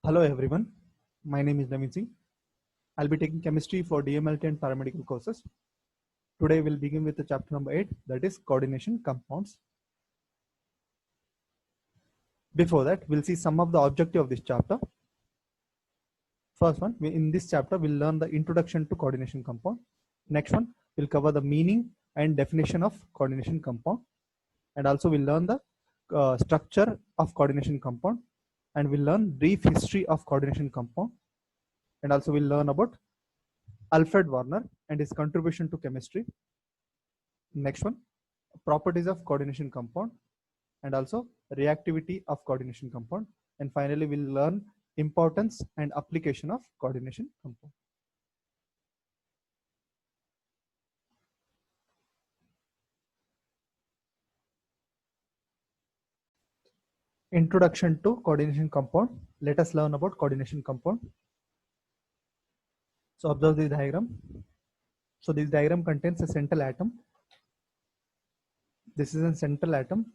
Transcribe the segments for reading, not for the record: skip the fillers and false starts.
Hello everyone, my name is Naveen Singh. I'll be taking chemistry for DMLT and paramedical courses. Today we'll begin with the chapter number 8, that is coordination compounds. Before that, we'll see some of the objective of this chapter. First one, in this chapter we'll learn the introduction to coordination compound. Next one, we'll cover the meaning and definition of coordination compound, and also we'll learn the structure of coordination compound, and we'll learn brief history of coordination compound, and also we'll learn about Alfred Werner and his contribution to chemistry. Next one, properties of coordination compound, and also reactivity of coordination compound, and finally we'll learn importance and application of coordination compound. Introduction to coordination compound. Let us learn about coordination compound. So observe this diagram. So this diagram contains a central atom. This is a central atom.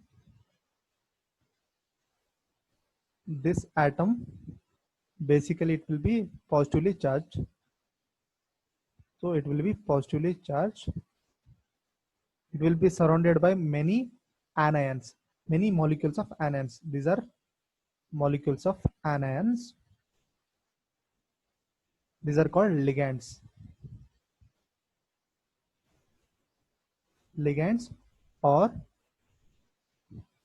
This atom, basically it will be positively charged. So it will be positively charged. It will be surrounded by many anions, many molecules of anions. These are molecules of anions. These are called ligands. Ligands or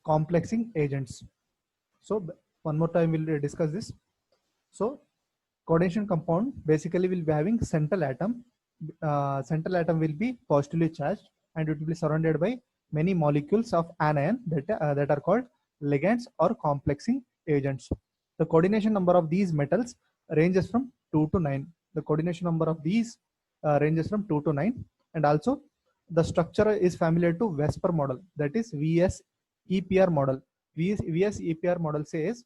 complexing agents. So one more time we'll discuss this. So coordination compound basically will be having central atom. Central atom will be positively charged and it will be surrounded by many molecules of anion that are called ligands or complexing agents. The coordination number of these metals ranges from 2 to 9. The coordination number of these ranges from 2 to 9, and also the structure is familiar to Vesper model, that is VS-EPR model. VS-EPR model says,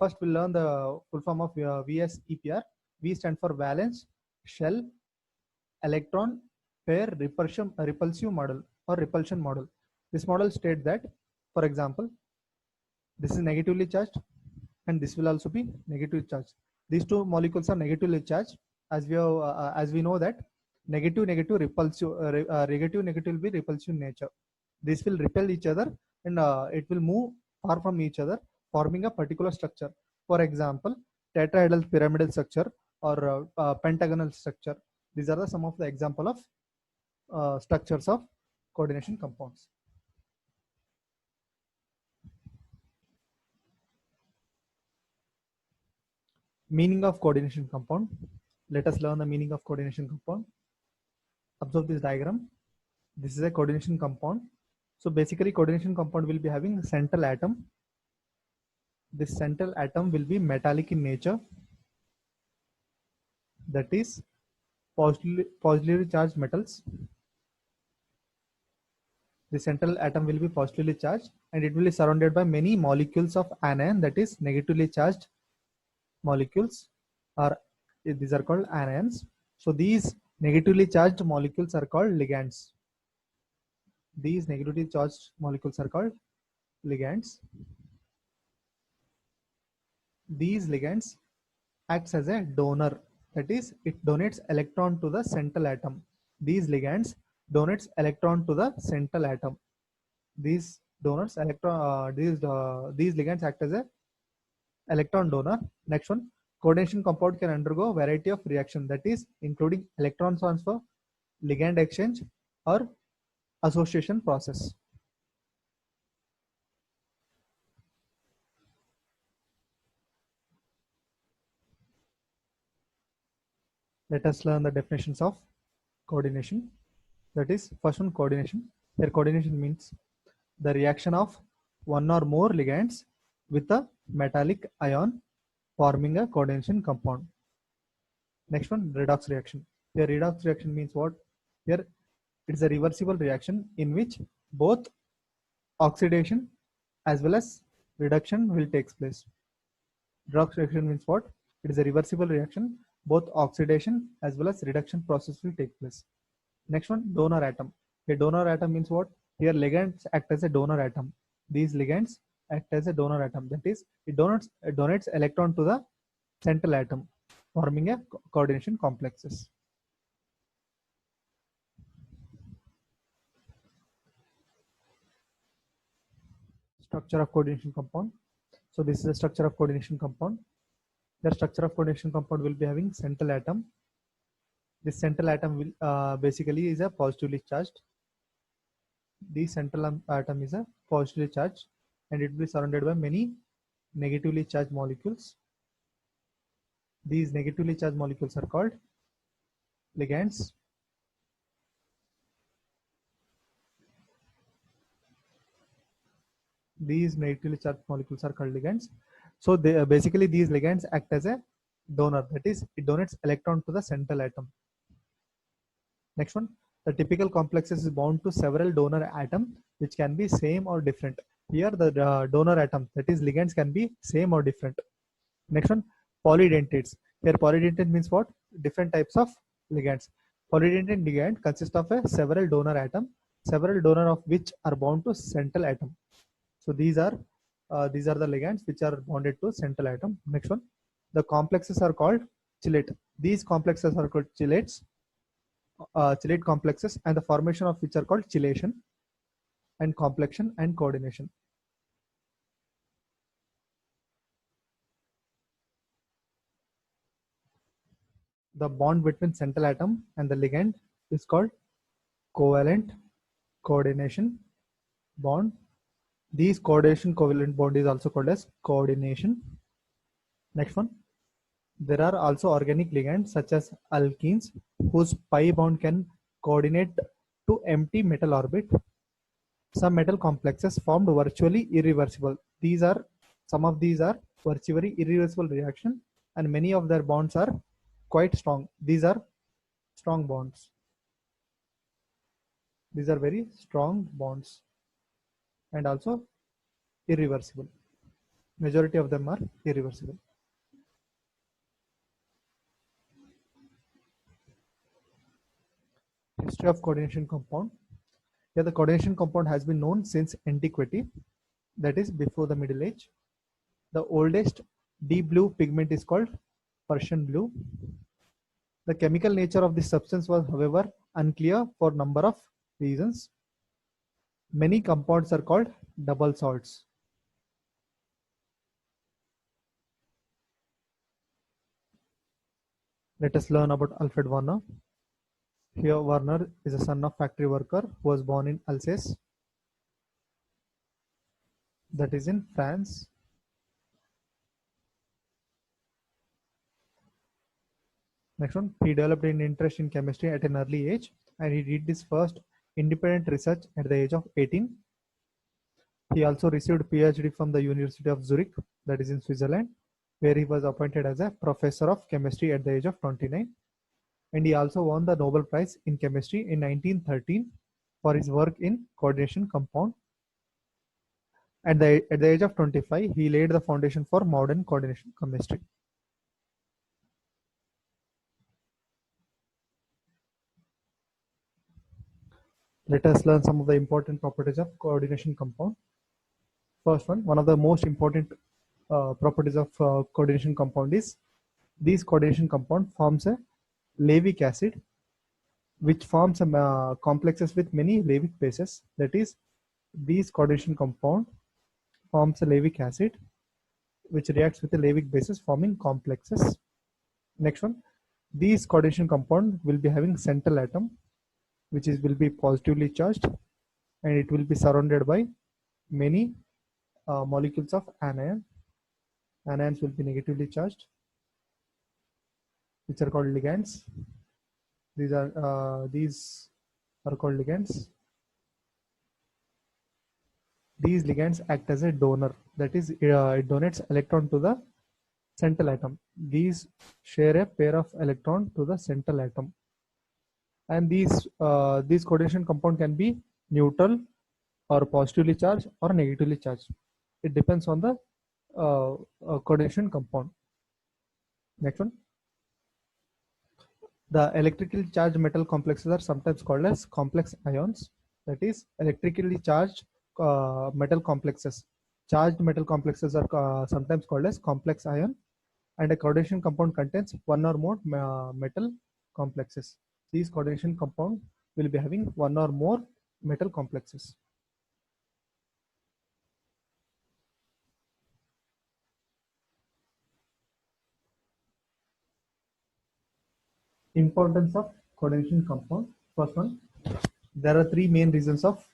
first we'll learn the full form of VS-EPR. V stands for valence, shell, electron, pair, repulsive model or repulsion model. This model states that, for example, this is negatively charged and this will also be negatively charged. These two molecules are negatively charged, as we know that negative repulsive, negative will be repulsive in nature. This will repel each other and it will move far from each other, forming a particular structure. For example, tetrahedral pyramidal structure or pentagonal structure. These are some of the example of structures of coordination compounds. Meaning of coordination compound. Let us learn the meaning of coordination compound. Observe this diagram. This is a coordination compound. So basically coordination compound will be having a central atom. This central atom will be metallic in nature, that is positively charged metals. The central atom will be positively charged and it will be surrounded by many molecules of anion, that is negatively charged molecules, or these are called anions. So these negatively charged molecules are called ligands. These negatively charged molecules are called ligands. These ligands acts as a donor, that is it donates electron to the central atom. These ligands donates electron to the central atom. These donors electron these ligands act as a electron donor. Next one, coordination compound can undergo variety of reaction, that is including electron transfer, ligand exchange, or association process. Let us learn the definitions of coordination. That is, first one, coordination. Here coordination means the reaction of one or more ligands with a metallic ion forming a coordination compound. Next one, redox reaction. Here redox reaction means what? Here it's a reversible reaction in which both oxidation as well as reduction will take place. Redox reaction means what? It is a reversible reaction. Both oxidation as well as reduction process will take place. Next one, donor atom. A donor atom means what? Here ligands act as a donor atom. These ligands act as a donor atom. That is, it donates electron to the central atom, forming a coordination complexes. Structure of coordination compound. So this is the structure of coordination compound. The structure of coordination compound will be having central atom. This central atom will basically is a positively charged. The central atom is a positively charged, and it will be surrounded by many negatively charged molecules. These negatively charged molecules are called ligands. These negatively charged molecules are called ligands. So they basically these ligands act as a donor. That is, it donates electron to the central atom. Next one, the typical complexes is bound to several donor atom, which can be same or different. Here the donor atom, that is ligands, can be same or different. Next one, polydentates. Here polydentate means what? Different types of ligands. Polydentate ligand consists of a several donor atom, several donor of which are bound to central atom. So these are the ligands which are bonded to central atom. Next one, the complexes are called chelate. These complexes are called chelates, chelate complexes, and the formation of which are called chelation and complexion and coordination. The bond between central atom and the ligand is called covalent coordination bond. These coordination covalent bond is also called as coordination. Next one, there are also organic ligands such as alkenes whose pi bond can coordinate to empty metal orbit. Some metal complexes formed virtually irreversible. Some of these are virtually irreversible reaction, and many of their bonds are quite strong. These are strong bonds. These are very strong bonds and also irreversible. Majority of them are irreversible. History of coordination compound. Here the coordination compound has been known since antiquity, that is before the Middle Age. The oldest deep blue pigment is called Persian blue. The chemical nature of this substance was, however, unclear for a number of reasons. Many compounds are called double salts. Let us learn about Alfred Werner. Here Werner is a son of factory worker who was born in Alsace, that is in France. Next one, he developed an interest in chemistry at an early age, and he did his first independent research at the age of 18. He also received PhD from the University of Zurich, that is in Switzerland, where he was appointed as a professor of chemistry at the age of 29. And he also won the Nobel Prize in Chemistry in 1913 for his work in coordination compound. At the age of 25, he laid the foundation for modern coordination chemistry. Let us learn some of the important properties of coordination compound. First one of the most important properties of coordination compound is this coordination compound forms a Levic acid, which forms complexes with many Levic bases. That is, this coordination compound forms a Levic acid, which reacts with the Levic bases, forming complexes. Next one, these coordination compound will be having central atom, which will be positively charged, and it will be surrounded by many molecules of anion. Anions will be negatively charged, which are called ligands. These are called ligands. These ligands act as a donor, that is, it donates electron to the central atom. These share a pair of electron to the central atom, and these coordination compound can be neutral or positively charged or negatively charged. It depends on the coordination compound. Next one, the electrically charged metal complexes are sometimes called as complex ions, that is electrically charged metal complexes. Charged metal complexes are sometimes called as complex ion, and a coordination compound contains one or more metal complexes. These coordination compound will be having one or more metal complexes. Importance of coordination compound. First one, there are three main reasons of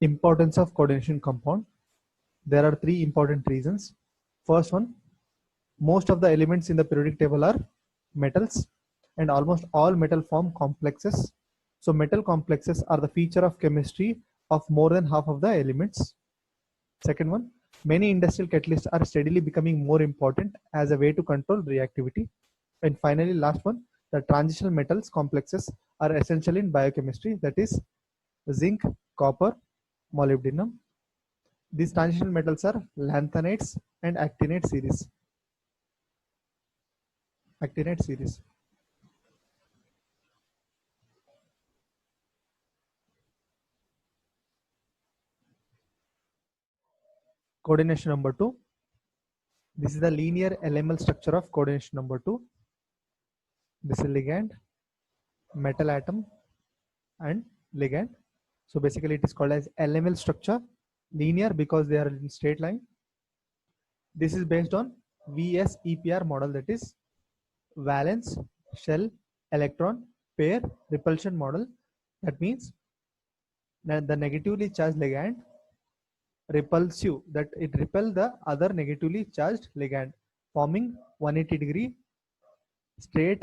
importance of coordination compound. There are three important reasons. First one, most of the elements in the periodic table are metals, and almost all metal form complexes. So metal complexes are the feature of chemistry of more than half of the elements. Second one, many industrial catalysts are steadily becoming more important as a way to control reactivity. And finally, last one, the transitional metals complexes are essential in biochemistry, that is zinc, copper, molybdenum. These transitional metals are lanthanides and actinide series. Actinide series. Coordination number 2. This is the linear LML structure of coordination number 2. This is ligand, metal atom, and ligand. So basically it is called as LML structure, linear because they are in straight line. This is based on VSEPR model, that is valence, shell, electron, pair, repulsion model. That means that the negatively charged ligand repulsive, that it repel the other negatively charged ligand, forming 180-degree straight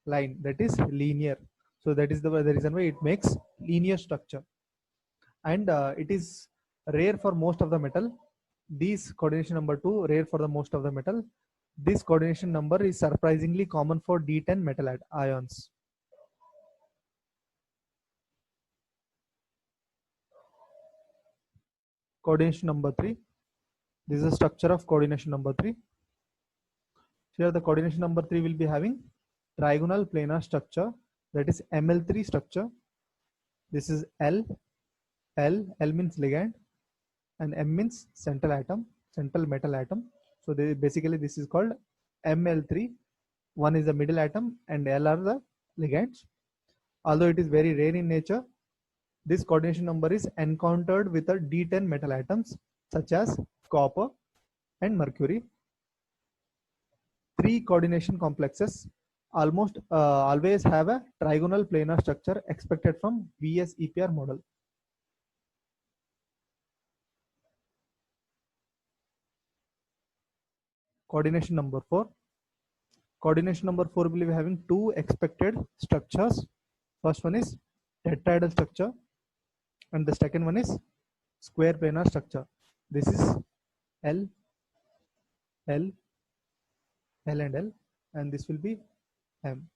line, that is linear. So that is the reason why it makes linear structure, and it is rare for most of the metal. These coordination number 2 rare for the most of the metal. This coordination number is surprisingly common for D10 metal ions. Coordination number 3. This is the structure of coordination number 3. Here the coordination number 3 will be having trigonal planar structure, that is ML3 structure. This is L means ligand, and M means central atom, central metal atom. So basically this is called ML3. One is the middle atom and L are the ligands. Although it is very rare in nature, this coordination number is encountered with a D10 metal atoms such as copper and mercury. Three coordination complexes almost always have a trigonal planar structure expected from VSEPR model. Coordination number 4. Coordination number 4 will be having two expected structures. First one is tetrahedral structure, and the second one is square planar structure. This is L, L, L and L, and this will be M.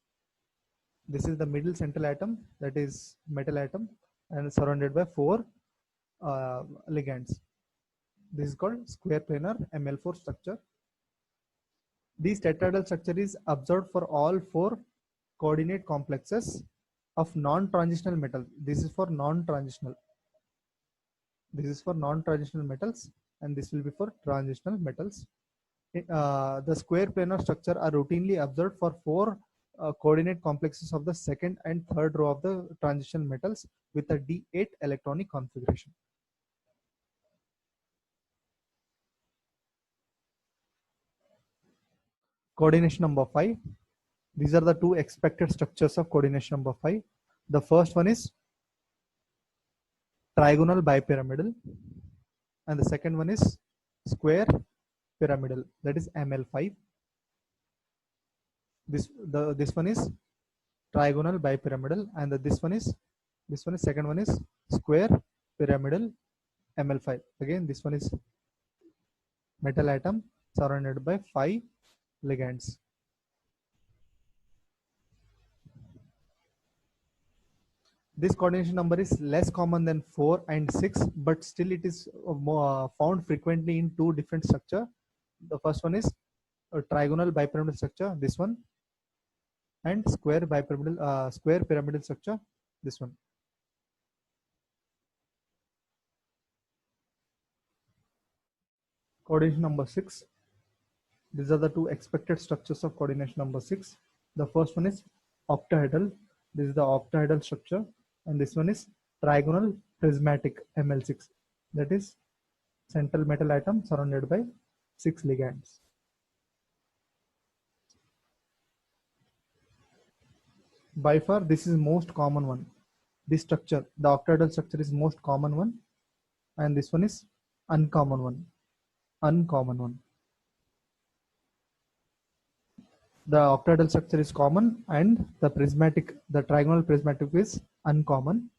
This is the middle central atom, that is metal atom, and surrounded by four ligands. This is called square planar ML4 structure. This tetrahedral structure is observed for all four coordinate complexes of non-transitional metal. This is for non-transitional. This is for non-transitional metals, and this will be for transitional metals. The square planar structure are routinely observed for four coordinate complexes of the second and third row of the transitional metals with a D8 electronic configuration. Coordination number 5. These are the two expected structures of coordination number 5. The first one is trigonal bipyramidal, and the second one is square pyramidal, that is ML5. This one is trigonal bipyramidal, and this one is second one is square pyramidal ML5. Again, this one is metal atom surrounded by 5 ligands. This coordination number is less common than 4 and 6, but still it is found frequently in two different structure. The first one is a trigonal bipyramidal structure, this one, and square pyramidal structure, this one. Coordination number 6. These are the two expected structures of coordination number 6. The first one is octahedral. This is the octahedral structure, and this one is trigonal prismatic ML6. That is central metal atom surrounded by 6 ligands. By far, this is most common one. This structure, the octahedral structure, is most common one, and this one is uncommon one. Uncommon one. The octahedral structure is common, and the trigonal prismatic is uncommon.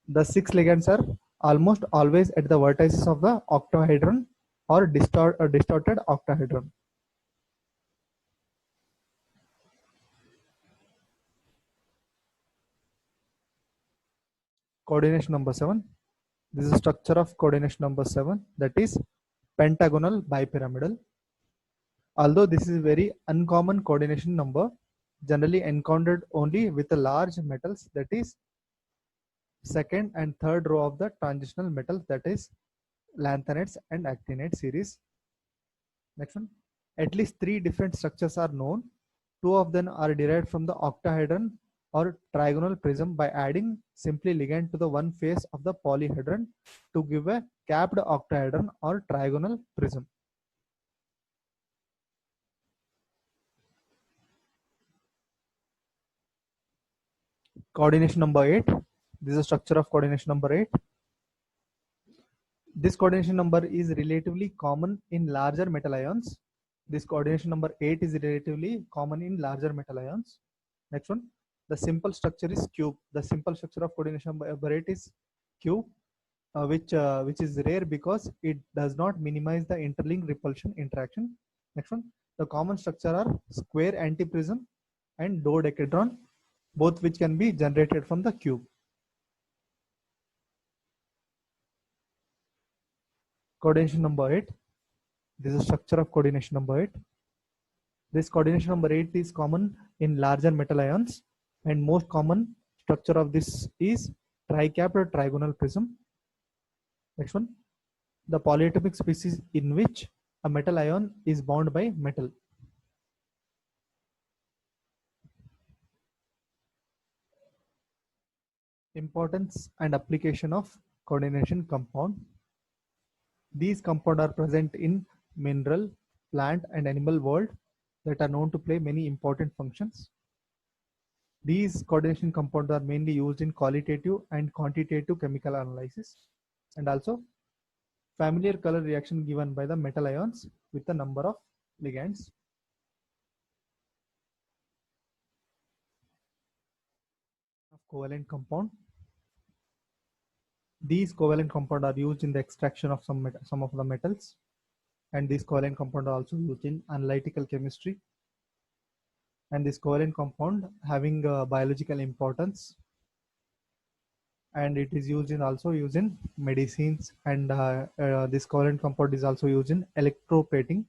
The 6 ligands are almost always at the vertices of the octahedron or distorted octahedron. Coordination number 7. This is structure of coordination number 7, that is pentagonal bipyramidal. Although this is a very uncommon coordination number, generally encountered only with the large metals, that is second and third row of the transitional metals, that is lanthanides and actinides series. Next one. At least 3 different structures are known. 2 of them are derived from the octahedron or trigonal prism by adding simply ligand to the one face of the polyhedron to give a capped octahedron or trigonal prism. Coordination number 8. This is a structure of coordination number 8. This coordination number is relatively common in larger metal ions. This coordination number 8 is relatively common in larger metal ions. Next one. The simple structure is cube. The simple structure of coordination number 8 is cube, which is rare because it does not minimize the interlink repulsion interaction. Next one. The common structure are square antiprism and dodecahedron, both which can be generated from the cube. Coordination number 8. This is structure of coordination number 8. This coordination number 8 is common in larger metal ions, and most common structure of this is tricapped or trigonal prism. Next one. The polyatomic species in which a metal ion is bound by metal. Importance and application of coordination compound. These compounds are present in mineral, plant and animal world that are known to play many important functions. These coordination compounds are mainly used in qualitative and quantitative chemical analysis, and also familiar color reaction given by the metal ions with the number of ligands. Covalent compound. These covalent compounds are used in the extraction of some of the metals, and these covalent compounds are also used in analytical chemistry. And this covalent compound having biological importance, and it is used in medicines, and this covalent compound is also used in electroplating,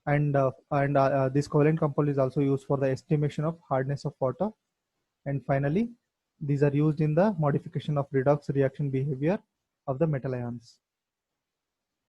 and this covalent compound is also used for the estimation of hardness of water. And finally, these are used in the modification of redox reaction behavior of the metal ions.